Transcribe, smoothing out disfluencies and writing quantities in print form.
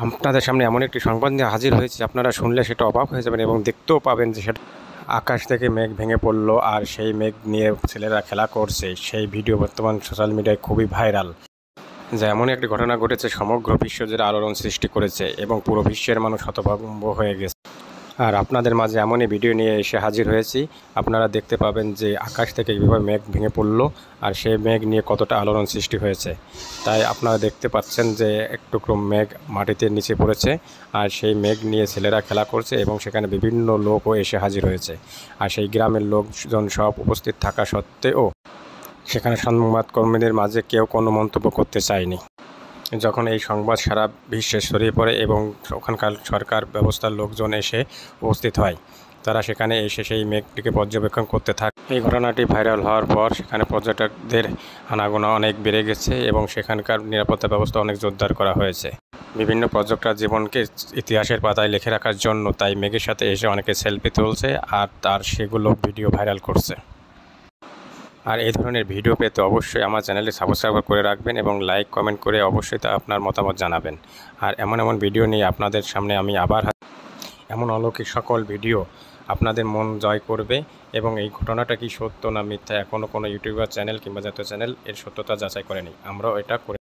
আপনাদের সামনে এমন একটি সংবাদ নিয়ে হাজির হয়েছে, আপনারা শুনলে সেটা অবাক হয়ে যাবেন এবং দেখতেও পাবেন যে সেটা আকাশ থেকে মেঘ ভেঙে পড়লো আর সেই মেঘ নিয়ে ছেলেরা খেলা করছে। সেই ভিডিও বর্তমান সোশ্যাল মিডিয়ায় খুবই ভাইরাল। যা এমন একটি ঘটনা ঘটেছে সমগ্র বিশ্ব জুড়ে আলোড়ন সৃষ্টি করেছে এবং পুরো বিশ্বের মানুষ হতভম্ব হয়ে গেছে। আর আপনাদের মাঝে এমনই ভিডিও নিয়ে এসে হাজির হয়েছি। আপনারা দেখতে পাবেন যে আকাশ থেকে কীভাবে মেঘ ভেঙে পড়লো আর সেই মেঘ নিয়ে কতটা আলোড়ন সৃষ্টি হয়েছে। তাই আপনারা দেখতে পাচ্ছেন যে এক টুকরো মেঘ মাটিতে নিচে পড়েছে আর সেই মেঘ নিয়ে ছেলেরা খেলা করছে এবং সেখানে বিভিন্ন লোকও এসে হাজির হয়েছে। আর সেই গ্রামের লোকজন সব উপস্থিত থাকা সত্ত্বেও সেখানে সংবাদকর্মীদের মাঝে কেউ কোনো মন্তব্য করতে চায়নি। যখন এই সংবাদ সারা বিশ্বে ছড়িয়ে পড়ে এবং ওখানকার সরকার ব্যবস্থার লোকজন এসে উপস্থিত হয়, তারা সেখানে এসে সেই মেঘটিকে পর্যবেক্ষণ করতে থাকে। এই ঘটনাটি ভাইরাল হওয়ার পর সেখানে পর্যটকদের আনাগোনা অনেক বেড়ে গেছে এবং সেখানকার নিরাপত্তা ব্যবস্থা অনেক জোরদার করা হয়েছে বিভিন্ন পর্যটকরা জীবনকে ইতিহাসের পাতায় লিখে রাখার জন্য। তাই মেঘের সাথে এসে অনেকে সেলফি তুলছে আর তার সেগুলো ভিডিও ভাইরাল করছে। আর এই ধরনের ভিডিও পেতে অবশ্যই আমার চ্যানেলে সাবস্ক্রাইব করে রাখবেন এবং লাইক কমেন্ট করে অবশ্যই তা আপনার মতামত জানাবেন। আর এমন ভিডিও নিয়ে আপনাদের সামনে আমি আবার এমন অলৌকিক সকল ভিডিও আপনাদের মন জয় করবে। এবং এই ঘটনাটা কি সত্য না মিথ্যা এখনও কোনো ইউটিউবার চ্যানেল কিংবা জাতীয় চ্যানেল এর সত্যতা যাচাই করেনি, আমরাও এটা করে